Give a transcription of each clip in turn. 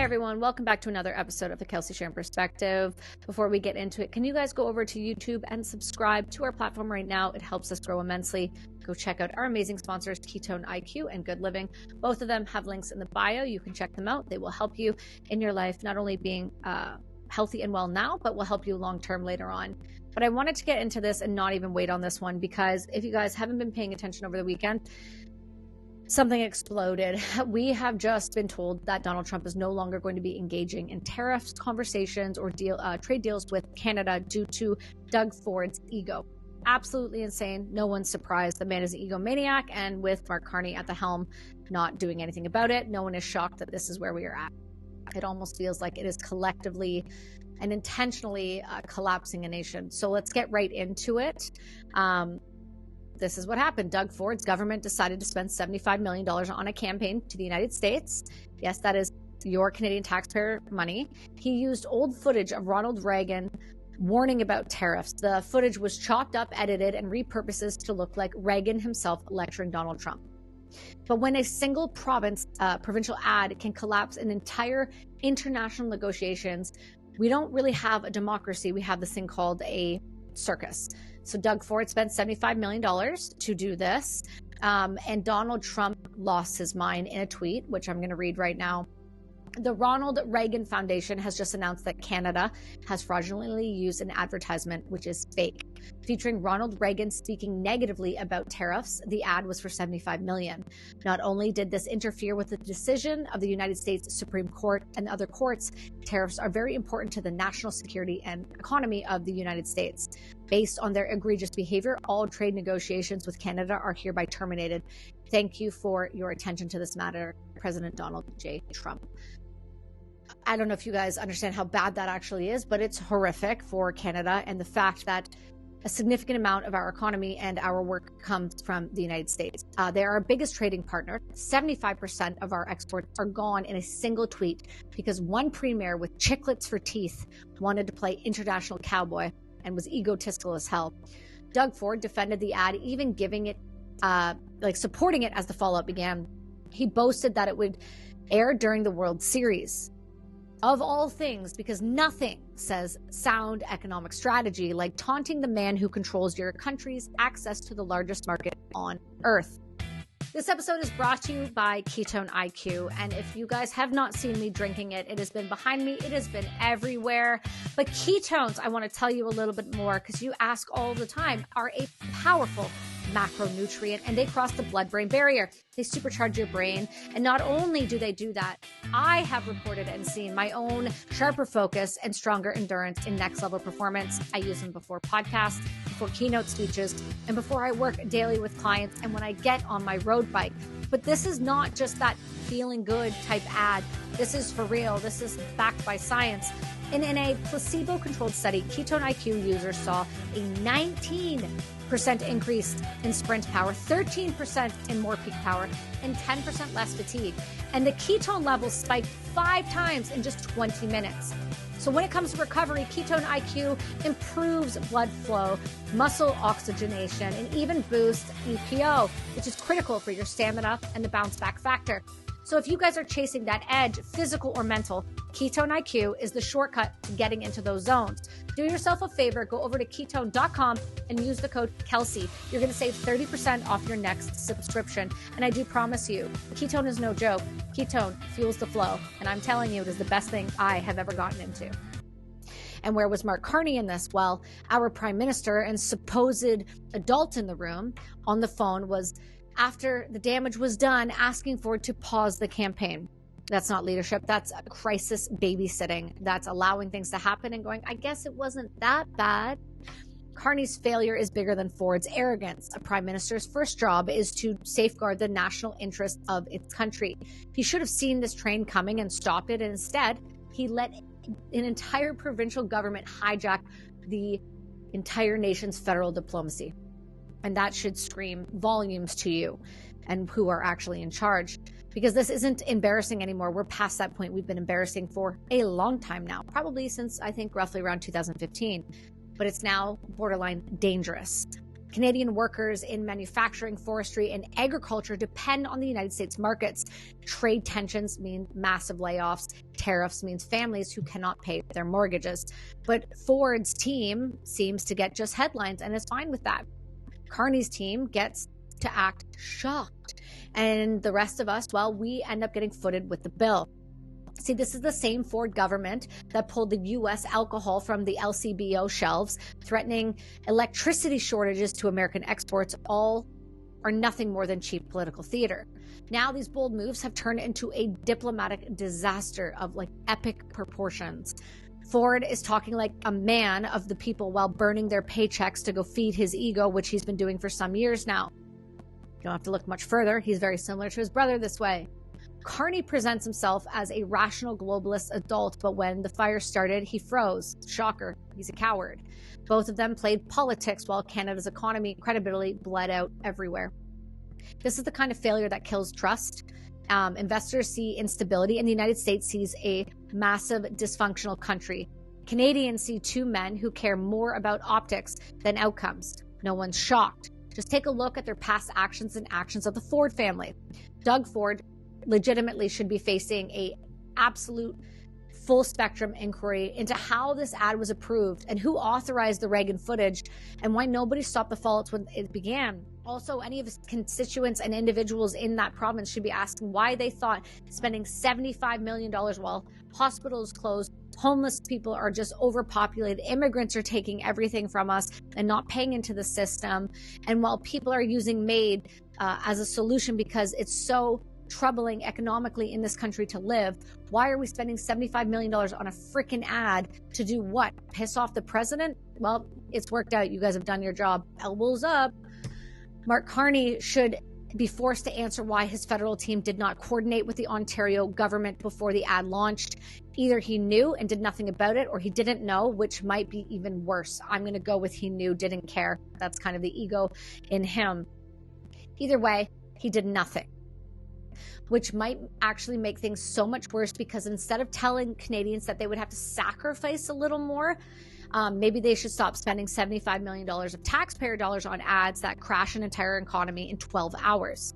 everyone, welcome back to another episode of the Kelsi Sheren Perspective. Before we get into it, can you guys go over to YouTube and subscribe to our platform right now? It helps us grow immensely. Go check out our amazing sponsors, Ketone IQ and Good Living. Both of them have links in the bio. You can check them out. They will help you in your life, not only being healthy and well now, but will help you long-term later on. But I wanted to get into this and not even wait on this one, because if you guys haven't been paying attention over the weekend, something exploded. We have just been told that Donald Trump is no longer going to be engaging in tariffs conversations or trade deals with Canada due to Doug Ford's ego. Absolutely insane. No one's surprised. The man is an egomaniac, and with Mark Carney at the helm not doing anything about it, no one is shocked that this is where we are at. It almost feels like it is collectively and intentionally collapsing a nation. So let's get right into it. This is what happened. Doug Ford's government decided to spend $75 million on a campaign to the United States. Yes, that is your Canadian taxpayer money. He used old footage of Ronald Reagan warning about tariffs. The footage was chopped up, edited, and repurposed to look like Reagan himself lecturing Donald Trump. But when a single provincial ad can collapse an entire international negotiations, we don't really have a democracy. We have this thing called a circus. So Doug Ford spent $75 million to do this. And Donald Trump lost his mind in a tweet, which I'm going to read right now. The Ronald Reagan Foundation has just announced that Canada has fraudulently used an advertisement, which is fake, featuring Ronald Reagan speaking negatively about tariffs. The ad was for $75 million. Not only did this interfere with the decision of the United States Supreme Court and other courts, tariffs are very important to the national security and economy of the United States. Based on their egregious behavior, all trade negotiations with Canada are hereby terminated. Thank you for your attention to this matter, President Donald J. Trump. I don't know if you guys understand how bad that actually is, but it's horrific for Canada, and the fact that a significant amount of our economy and our work comes from the United States. They are our biggest trading partner. 75% of our exports are gone in a single tweet because one premier with chiclets for teeth wanted to play international cowboy and was egotistical as hell. Doug Ford defended the ad, even giving it, supporting it as the fallout began. He boasted that it would air during the World Series. Of all things, because nothing says sound economic strategy like taunting the man who controls your country's access to the largest market on earth. This episode is brought to you by Ketone IQ, and if you guys have not seen me drinking it, it has been behind me, it has been everywhere. But ketones, I want to tell you a little bit more, because you ask all the time, are a powerful macronutrient, and they cross the blood-brain barrier. They supercharge your brain, and not only do they do that, I have reported and seen my own sharper focus and stronger endurance in next-level performance. I use them before podcasts, before keynote speeches, and before I work daily with clients, and when I get on my road bike. But this is not just that feeling good type ad. This is for real. This is backed by science. And in a placebo-controlled study, Ketone IQ users saw a 19% increase in sprint power, 13% in more peak power, and 10% less fatigue. And the ketone levels spiked 5 times in just 20 minutes. So when it comes to recovery, Ketone IQ improves blood flow, muscle oxygenation, and even boosts EPO, which is critical for your stamina and the bounce back factor. So if you guys are chasing that edge, physical or mental, Ketone IQ is the shortcut to getting into those zones. Do yourself a favor, go over to ketone.com and use the code Kelsi. You're going to save 30% off your next subscription. And I do promise you, ketone is no joke. Ketone fuels the flow. And I'm telling you, it is the best thing I have ever gotten into. And where was Mark Carney in this? Well, our prime minister and supposed adult in the room on the phone was, after the damage was done, asking Ford to pause the campaign. That's not leadership. That's crisis babysitting. That's allowing things to happen and going, I guess it wasn't that bad. Carney's failure is bigger than Ford's arrogance. A prime minister's first job is to safeguard the national interest of its country. He should have seen this train coming and stopped it, and instead, he let an entire provincial government hijack the entire nation's federal diplomacy. And that should scream volumes to you and who are actually in charge, because this isn't embarrassing anymore. We're past that point. We've been embarrassing for a long time now, probably since I think roughly around 2015, but it's now borderline dangerous. Canadian workers in manufacturing, forestry, and agriculture depend on the United States markets. Trade tensions mean massive layoffs. Tariffs means families who cannot pay their mortgages. But Ford's team seems to get just headlines and is fine with that. Carney's team gets to act shocked. And the rest of us, well, we end up getting footed with the bill. See, this is the same Ford government that pulled the U.S. alcohol from the LCBO shelves, threatening electricity shortages to American exports, all are nothing more than cheap political theater. Now these bold moves have turned into a diplomatic disaster of epic proportions. Ford is talking like a man of the people while burning their paychecks to go feed his ego, which he's been doing for some years now. You don't have to look much further. He's very similar to his brother this way. Carney presents himself as a rational globalist adult, but when the fire started, he froze. Shocker, he's a coward. Both of them played politics while Canada's economy credibility bled out everywhere. This is the kind of failure that kills trust. Investors see instability, and the United States sees a massive dysfunctional country. Canadians see two men who care more about optics than outcomes. No one's shocked. Just take a look at their past actions and actions of the Ford family. Doug Ford legitimately should be facing a absolute full spectrum inquiry into how this ad was approved and who authorized the Reagan footage and why nobody stopped the fallouts when it began. Also, any of his constituents and individuals in that province should be asking why they thought spending $75 million while hospitals closed, homeless people are just overpopulated, immigrants are taking everything from us and not paying into the system, and while people are using MAID as a solution because it's so troubling economically in this country to live, why are we spending $75 million on a freaking ad to do what? Piss off the president? Well, it's worked out. You guys have done your job. Elbows up. Mark Carney should be forced to answer why his federal team did not coordinate with the Ontario government before the ad launched. Either he knew and did nothing about it, or he didn't know, which might be even worse. I'm going to go with he knew, didn't care. That's kind of the ego in him. Either way, he did nothing, which might actually make things so much worse, because instead of telling Canadians that they would have to sacrifice a little more, maybe they should stop spending $75 million of taxpayer dollars on ads that crash an entire economy in 12 hours.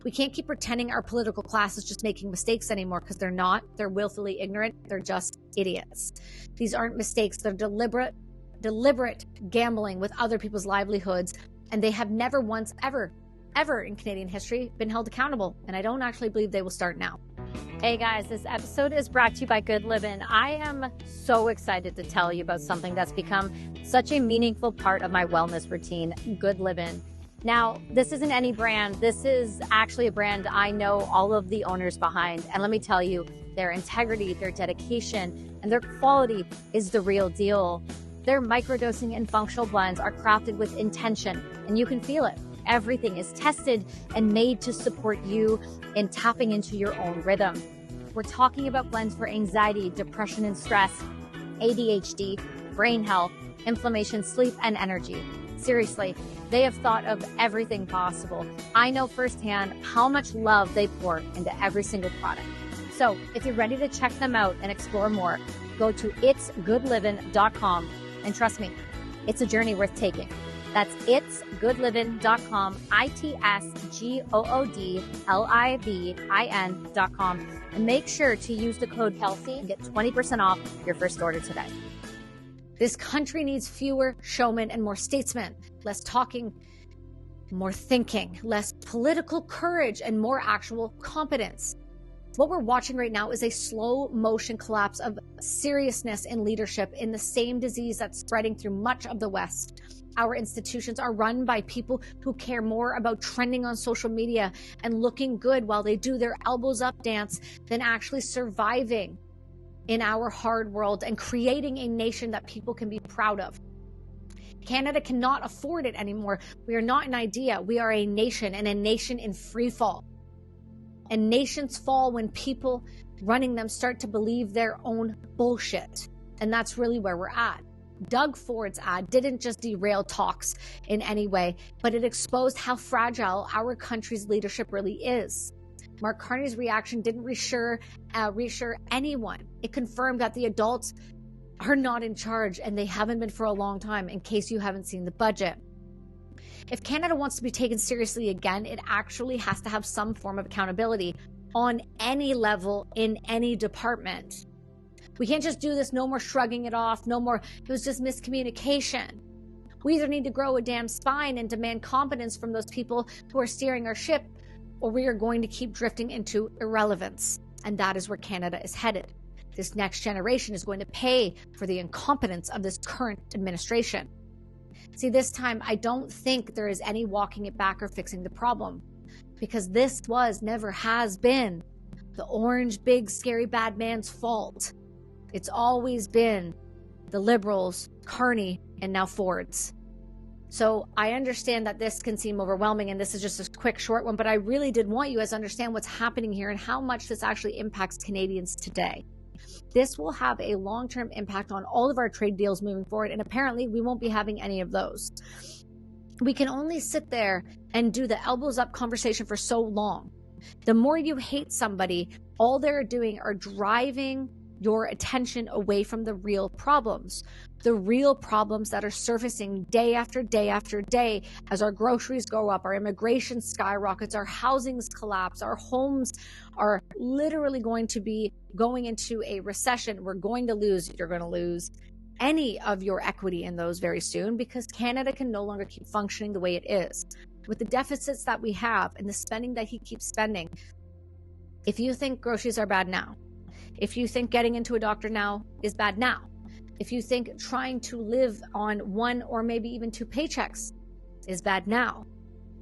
We can't keep pretending our political class is just making mistakes anymore, because they're not. They're willfully ignorant. They're just idiots. These aren't mistakes. They're deliberate gambling with other people's livelihoods, and they have never once ever in Canadian history been held accountable, and I don't actually believe they will start now. Hey guys, this episode is brought to you by Good Livin'. I am so excited to tell you about something that's become such a meaningful part of my wellness routine, Good Livin'. Now, this isn't any brand. This is actually a brand I know all of the owners behind, and let me tell you, their integrity, their dedication, and their quality is the real deal. Their microdosing and functional blends are crafted with intention, and you can feel it. Everything is tested and made to support you in tapping into your own rhythm. We're talking about blends for anxiety, depression and stress, ADHD, brain health, inflammation, sleep, and energy. Seriously, they have thought of everything possible. I know firsthand how much love they pour into every single product. So if you're ready to check them out and explore more, go to itsgoodlivin.com, and trust me, it's a journey worth taking. That's itsgoodlivin.com, itsgoodlivin.com, and make sure to use the code Kelsi and get 20% off your first order today. This country needs fewer showmen and more statesmen, less talking, more thinking, less political courage, and more actual competence. What we're watching right now is a slow motion collapse of seriousness in leadership in the same disease that's spreading through much of the West. Our institutions are run by people who care more about trending on social media and looking good while they do their elbows up dance than actually surviving in our hard world and creating a nation that people can be proud of. Canada cannot afford it anymore. We are not an idea. We are a nation, and a nation in free fall. And nations fall when people running them start to believe their own bullshit. And that's really where we're at. Doug Ford's ad didn't just derail talks in any way, but it exposed how fragile our country's leadership really is. Mark Carney's reaction didn't reassure anyone. It confirmed that the adults are not in charge, and they haven't been for a long time, in case you haven't seen the budget. If Canada wants to be taken seriously again, it actually has to have some form of accountability on any level in any department. We can't just do this, no more shrugging it off, no more, it was just miscommunication. We either need to grow a damn spine and demand competence from those people who are steering our ship, or we are going to keep drifting into irrelevance. And that is where Canada is headed. This next generation is going to pay for the incompetence of this current administration. See, this time, I don't think there is any walking it back or fixing the problem, because this never has been the orange, big, scary, bad man's fault. It's always been the Liberals, Carney, and now Ford's. So I understand that this can seem overwhelming, and this is just a quick, short one, but I really did want you guys to understand what's happening here and how much this actually impacts Canadians today. This will have a long-term impact on all of our trade deals moving forward, and apparently we won't be having any of those. We can only sit there and do the elbows up conversation for so long. The more you hate somebody, all they're doing are driving your attention away from the real problems that are surfacing day after day after day as our groceries go up, our immigration skyrockets, our housings collapse, our homes are literally going to be going into a recession. We're going to lose, you're going to lose any of your equity in those very soon, because Canada can no longer keep functioning the way it is. With the deficits that we have and the spending that he keeps spending, if you think groceries are bad now, if you think getting into a doctor now is bad now, if you think trying to live on one or maybe even two paychecks is bad now,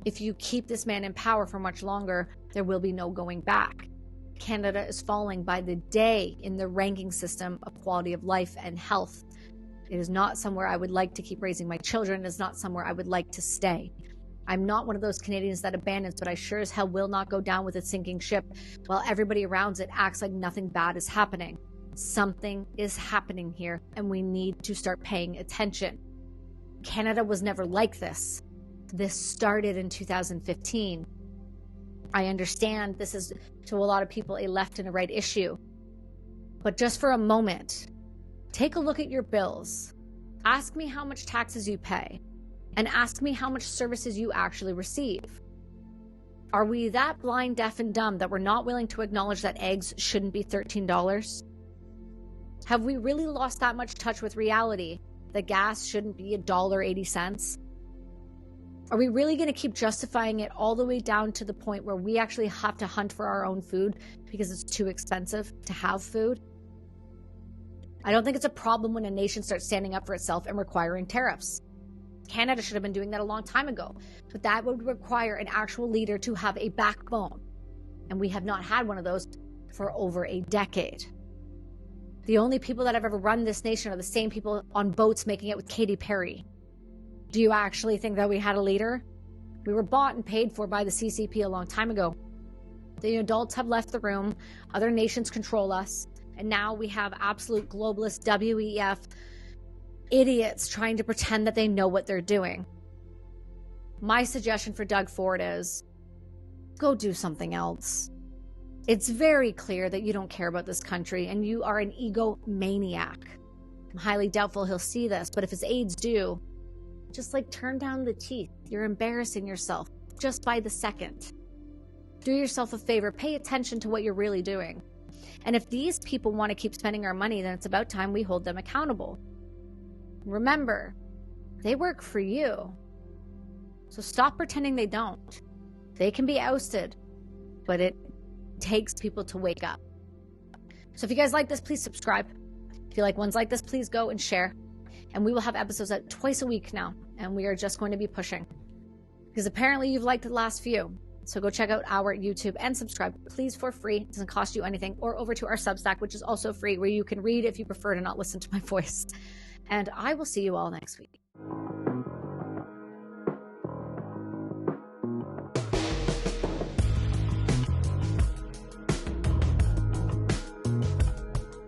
if you keep this man in power for much longer, there will be no going back. Canada is falling by the day in the ranking system of quality of life and health. It is not somewhere I would like to keep raising my children. It is not somewhere I would like to stay. I'm not one of those Canadians that abandons, but I sure as hell will not go down with a sinking ship while everybody around it acts like nothing bad is happening. Something is happening here, and we need to start paying attention. Canada was never like this. This started in 2015. I understand this is, to a lot of people, a left and a right issue. But just for a moment, take a look at your bills. Ask me how much taxes you pay, and ask me how much services you actually receive. Are we that blind, deaf, and dumb that we're not willing to acknowledge that eggs shouldn't be $13? Have we really lost that much touch with reality that gas shouldn't be $1.80? Are we really going to keep justifying it all the way down to the point where we actually have to hunt for our own food because it's too expensive to have food? I don't think it's a problem when a nation starts standing up for itself and requiring tariffs. Canada should have been doing that a long time ago, but that would require an actual leader to have a backbone. And we have not had one of those for over a decade. The only people that have ever run this nation are the same people on boats making it with Katy Perry. Do you actually think that we had a leader? We were bought and paid for by the CCP a long time ago. The adults have left the room, other nations control us, and now we have absolute globalist WEF idiots trying to pretend that they know what they're doing. My suggestion for Doug Ford is, go do something else. It's very clear that you don't care about this country and you are an egomaniac. I'm highly doubtful he'll see this, but if his aides do, just turn down the teeth. You're embarrassing yourself just by the second. Do yourself a favor. Pay attention to what you're really doing. And if these people want to keep spending our money, then it's about time we hold them accountable. Remember, they work for you. So stop pretending they don't. They can be ousted, but it takes people to wake up. So if you guys like this, please subscribe. If you like ones like this, please go and share. And we will have episodes out twice a week now. And we are just going to be pushing. Because apparently you've liked the last few. So go check out our YouTube and subscribe, please, for free. It doesn't cost you anything. Or over to our Substack, which is also free, where you can read if you prefer to not listen to my voice. And I will see you all next week.